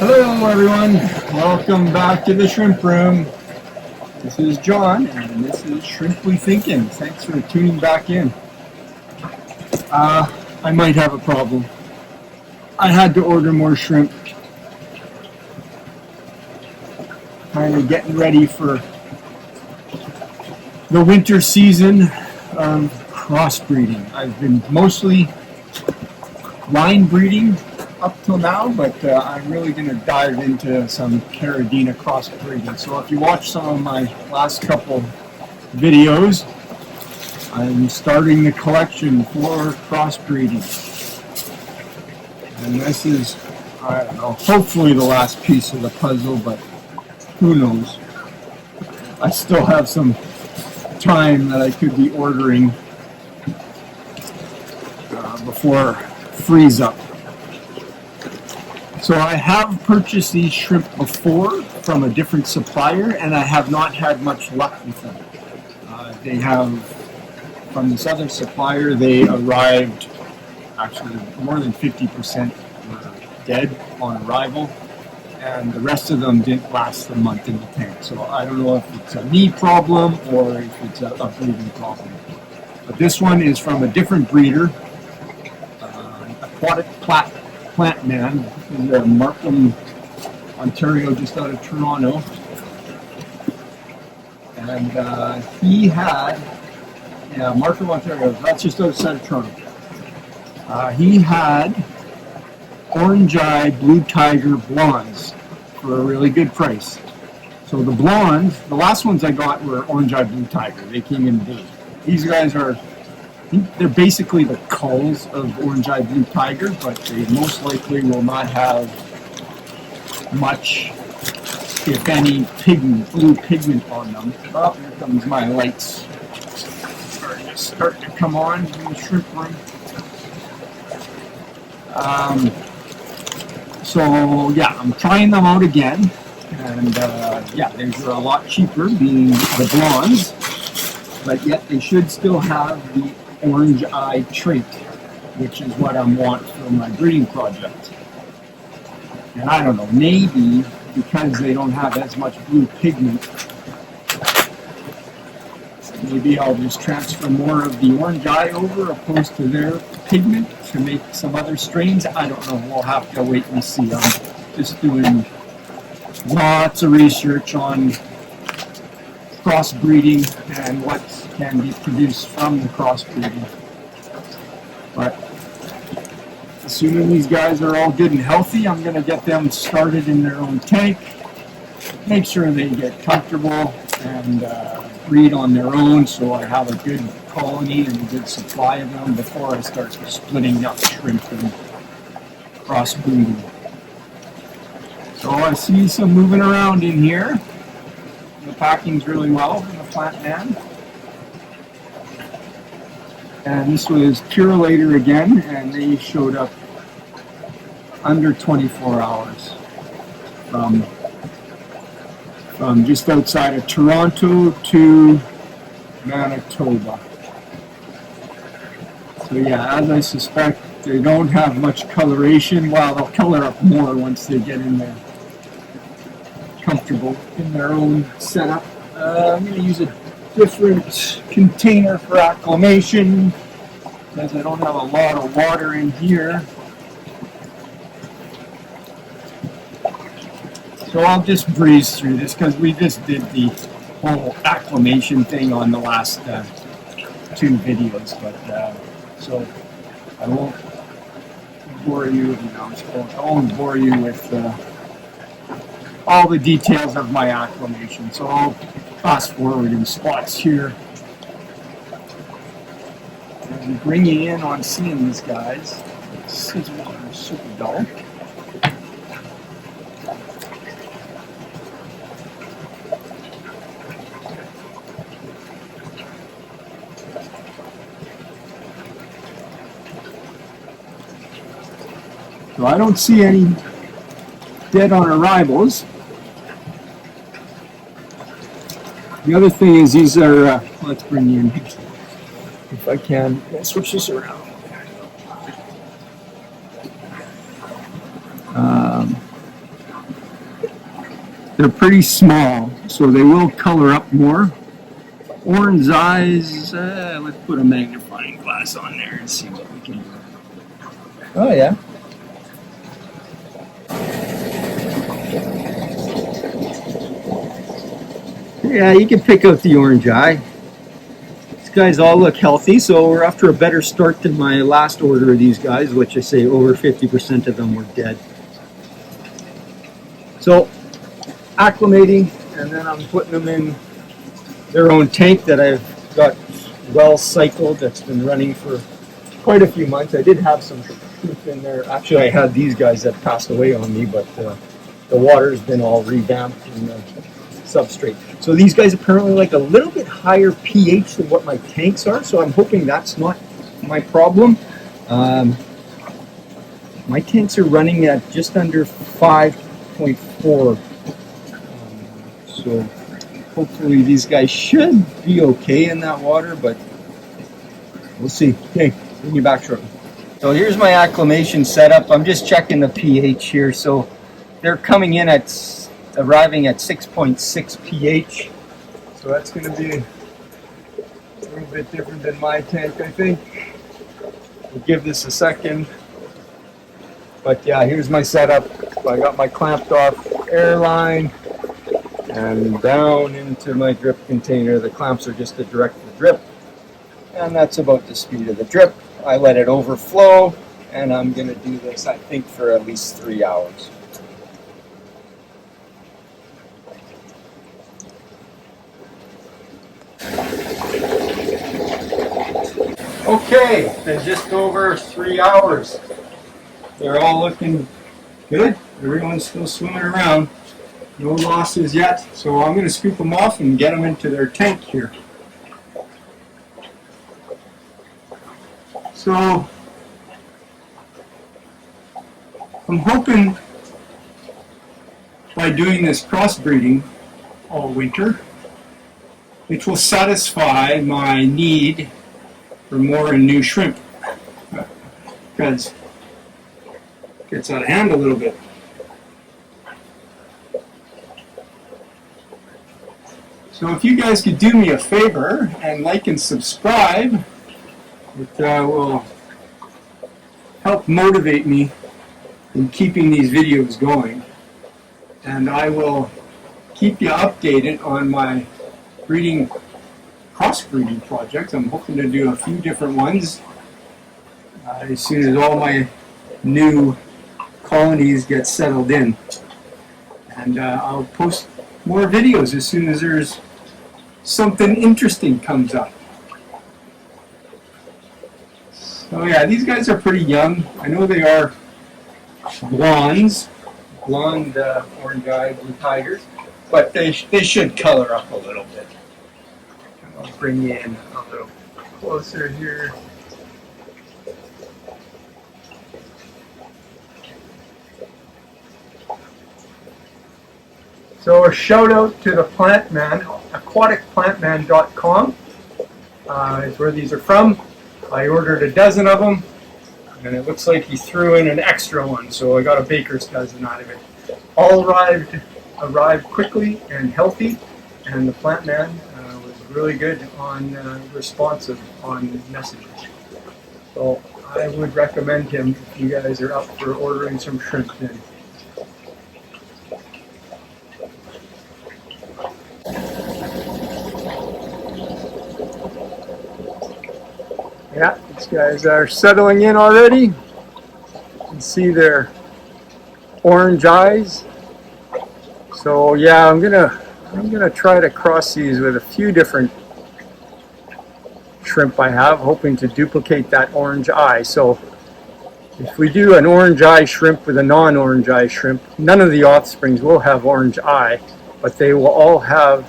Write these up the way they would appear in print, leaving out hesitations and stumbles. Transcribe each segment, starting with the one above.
Hello everyone, welcome back to the shrimp room. This is John and this is Shrimply Thinking. Thanks for tuning back in. I might have a problem. I had to order more shrimp. Kind of getting ready for the winter season of crossbreeding. I've been mostly line breeding up till now, but I'm really going to dive into some Caridina crossbreeding. So if you watch some of my last couple videos, I'm starting the collection for crossbreeding. And this is, I don't know, hopefully the last piece of the puzzle, but who knows. I still have some time that I could be ordering before freeze up. So I have purchased these shrimp before from a different supplier, and I have not had much luck with them. They have, from this other supplier, they arrived, actually more than 50% were dead on arrival, and the rest of them didn't last a month in the tank. So I don't know if it's a me problem or if it's a breeding problem. But this one is from a different breeder, Aquatic Plant Man in Markham, Ontario, just out of Toronto, and he had, Markham, Ontario, that's just outside of Toronto. He had orange eye blue tiger blondes for a really good price. So the blondes, the last ones I got were orange eye blue tiger. They came in blue. These guys are, they're basically the culls of orange eye blue tiger, but they most likely will not have much, if any, pigment, blue pigment on them. Oh, here comes my lights. Starting to come on in the shrimp room. So yeah, I'm trying them out again, and yeah, these are a lot cheaper, being the blondes, but yet they should still have the orange eye trait, which is what I want for my breeding project. And I don't know, maybe because they don't have as much blue pigment, maybe I'll just transfer more of the orange eye over opposed to their pigment to make some other strains. I don't know, we'll have to wait and see. I'm just doing lots of research on crossbreeding and what can be produced from the crossbreeding. But as soon as these guys are all good and healthy, I'm going to get them started in their own tank, make sure they get comfortable and breed on their own, so I have a good colony and a good supply of them before I start splitting up shrimp and crossbreeding. So I see some moving around in here. The packing's really well from the Plant Man. And this was Purelator again, and they showed up under 24 hours from just outside of Toronto to Manitoba. So yeah, as I suspect, they don't have much coloration. Well, they'll color up more once they get in there, comfortable in their own setup. I'm going to use a different container for acclimation because I don't have a lot of water in here. So I'll just breeze through this because we just did the whole acclimation thing on the last 2 videos, but so I won't bore you. I won't bore you with all the details of my acclimation. So I'll fast forward in spots here. I'm bringing in on seeing these guys. This is water super dull. So I don't see any dead on arrivals. The other thing is these are, let's bring you in, if I can, I'll switch this around. They're pretty small, so they will color up more. Orange eyes, let's put a magnifying glass on there and see what we can do. Oh yeah. Yeah, you can pick out the orange eye. These guys all look healthy, so we're after a better start than my last order of these guys, which I say over 50% of them were dead. So, acclimating, and then I'm putting them in their own tank that I've got well cycled, that's been running for quite a few months. I did have some poop in there. Actually, I had these guys that passed away on me, but the water's been all revamped in the substrate. So these guys apparently like a little bit higher pH than what my tanks are, so I'm hoping that's not my problem. My tanks are running at just under 5.4, so hopefully these guys should be okay in that water, but we'll see. Okay, bring you back shortly. So here's my acclimation setup. I'm just checking the pH here. So they're coming in at arriving at 6.6 pH. So that's going to be a little bit different than my tank, I think. We'll give this a second. But yeah, here's my setup. I got my clamped off air line and down into my drip container. The clamps are just to direct the drip, and that's about the speed of the drip. I let it overflow, and I'm going to do this, I think, for at least 3 hours. Okay, been just over 3 hours. They're all looking good. Everyone's still swimming around. No losses yet. So I'm going to scoop them off and get them into their tank here. So I'm hoping by doing this crossbreeding all winter, it will satisfy my need for more and new shrimp, because it gets out of hand a little bit. So if you guys could do me a favor and like and subscribe, it will help motivate me in keeping these videos going, and I will keep you updated on my cross-breeding projects. I'm hoping to do a few different ones as soon as all my new colonies get settled in. And I'll post more videos as soon as there's something interesting comes up. So yeah, these guys are pretty young. I know they are blonde orange-eyed blue tigers, but they should color up a little bit. I'll bring you in a little closer here. So a shout out to the plant man, aquaticplantman.com is where these are from. I ordered a dozen of them, and it looks like he threw in an extra one, so I got a baker's dozen out of it. All arrived quickly and healthy, and the plant man was really good on responsive on messages. So I would recommend him if you guys are up for ordering some shrimp then. Yeah, these guys are settling in already. You can see their orange eyes. So yeah, I'm gonna I'm going to try to cross these with a few different shrimp I have, hoping to duplicate that orange eye. So if we do an orange eye shrimp with a non-orange eye shrimp, none of the offsprings will have orange eye, but they will all have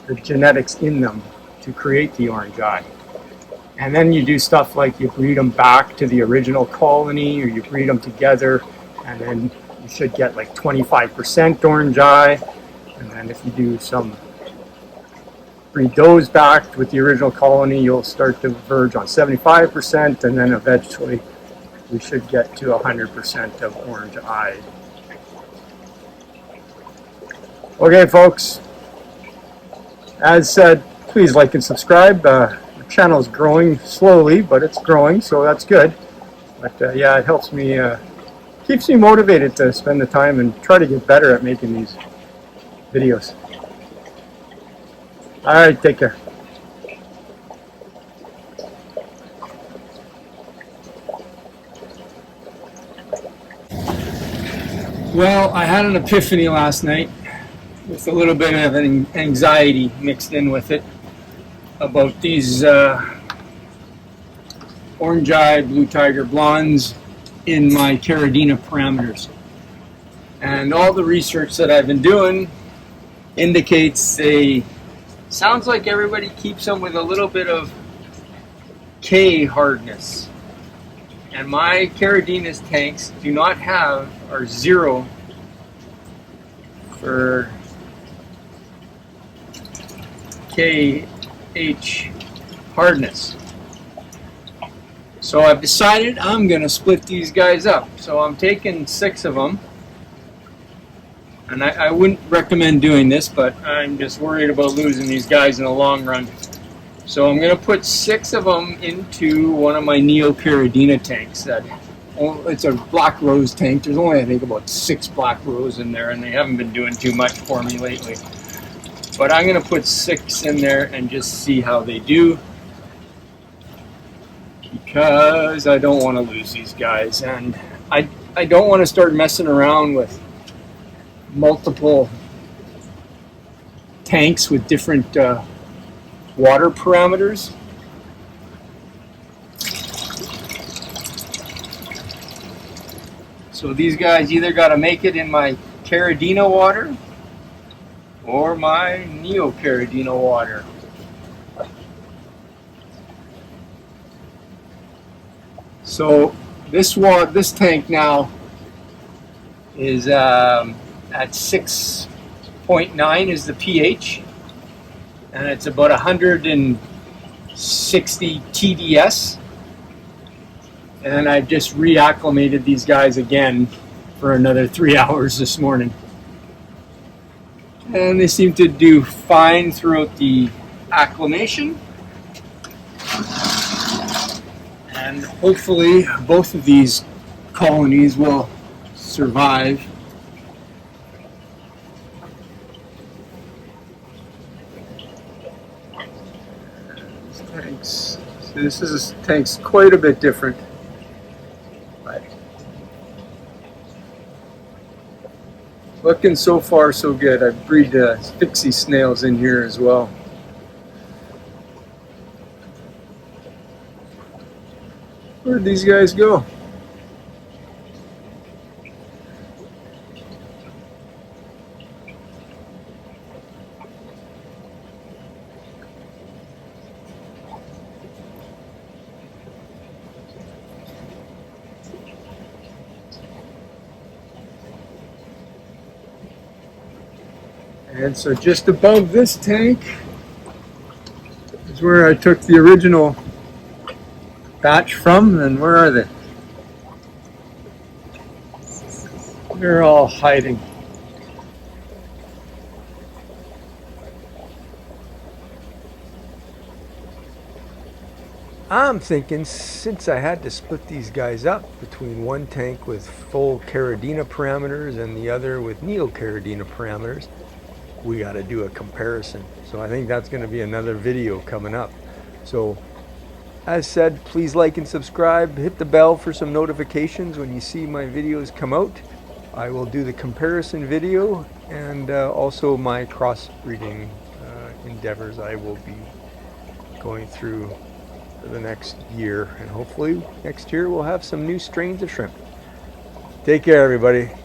the genetics in them to create the orange eye. And then you do stuff like you breed them back to the original colony, or you breed them together, and then you should get like 25% orange eye. And then if you do some breed those back with the original colony, you'll start to verge on 75%, and then eventually we should get to 100% of orange eye. Okay, folks, as said, please like and subscribe. The channel is growing slowly, but it's growing, so that's good. But yeah, it helps me, keeps me motivated to spend the time and try to get better at making these videos. All right, take care. Well, I had an epiphany last night with a little bit of an anxiety mixed in with it about these orange-eyed blue tiger blondes in my Caridina parameters. And all the research that I've been doing indicates sounds like everybody keeps them with a little bit of K hardness. And my Caridina's tanks do not have, or 0 for KH hardness. So I've decided I'm going to split these guys up. So I'm taking 6 of them. And I wouldn't recommend doing this, but I'm just worried about losing these guys in the long run. So I'm going to put 6 of them into one of my Caridina tanks. It's a black rose tank. There's only, I think, about 6 black rose in there, and they haven't been doing too much for me lately. But I'm going to put 6 in there and just see how they do, because I don't want to lose these guys. And I don't want to start messing around with multiple tanks with different water parameters. So these guys either got to make it in my Caridina water or my Caridina water. So this tank now is at 6.9 is the pH, and it's about 160 TDS. And I just reacclimated these guys again for another 3 hours this morning. And they seem to do fine throughout the acclimation. And hopefully both of these colonies will survive. Tanks. So this tank's quite a bit different. But looking so far so good. I breed fixie snails in here as well. Where'd these guys go? And so just above this tank is where I took the original batch from. And where are they? They're all hiding. I'm thinking, since I had to split these guys up between one tank with full Caridina parameters and the other with Caridina parameters, we got to do a comparison. So I think that's going to be another video coming up. So as said, please like and subscribe, hit the bell for some notifications when you see my videos come out, I will do the comparison video and also my crossbreeding endeavors I will be going through for the next year, and hopefully next year we'll have some new strains of shrimp. Take care, everybody.